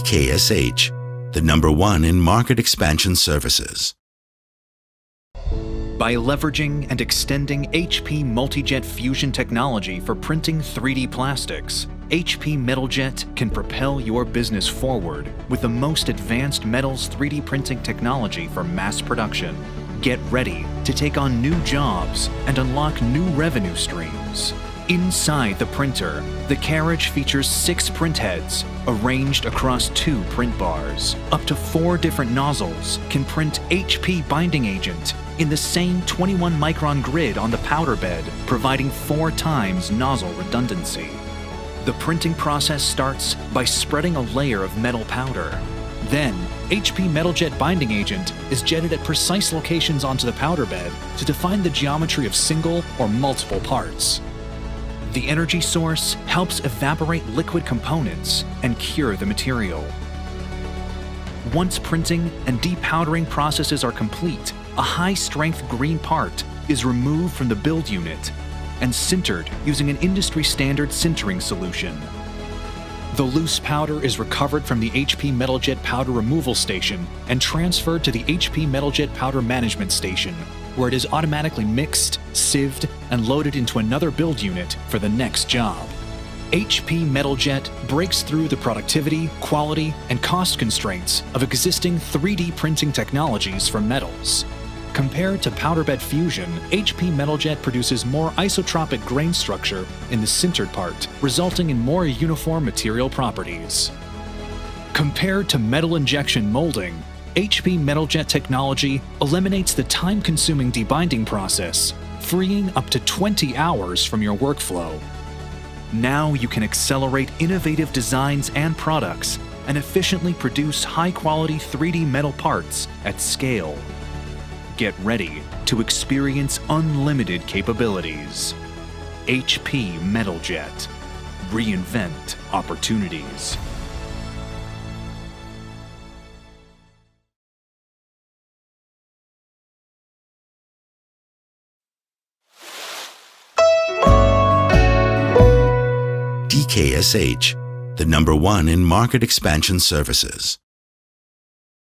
DKSH, the #1 in market expansion services. By leveraging and extending HP multi-jet fusion technology for printing 3D plastics, HP MetalJet can propel your business forward with the most advanced metals 3D printing technology for mass production. Get ready to take on new jobs and unlock new revenue streams. Inside the printer, the carriage features 6 print heads arranged across 2 print bars. Up to 4 different nozzles can print HP binding agent in the same 21-micron grid on the powder bed, providing 4 times nozzle redundancy. The printing process starts by spreading a layer of metal powder. Then, HP MetalJet binding agent is jetted at precise locations onto the powder bed to define the geometry of single or multiple parts. The energy source helps evaporate liquid components and cure the material. Once printing and depowdering processes are complete, a high-strength green part is removed from the build unit and sintered using an industry-standard sintering solution. The loose powder is recovered from the HP MetalJet powder removal station and transferred to the HP MetalJet powder management station, where it is automatically mixed, sieved, and loaded into another build unit for the next job. HP MetalJet breaks through the productivity, quality, and cost constraints of existing 3D printing technologies for metals. Compared to powder bed fusion, HP MetalJet produces more isotropic grain structure in the sintered part, resulting in more uniform material properties. Compared to metal injection molding, HP MetalJet technology eliminates the time-consuming debinding process, freeing up to 20 hours from your workflow. Now you can accelerate innovative designs and products and efficiently produce high-quality 3D metal parts at scale. Get ready to experience unlimited capabilities. HP MetalJet. Reinvent opportunities. DKSH, the #1 in market expansion services.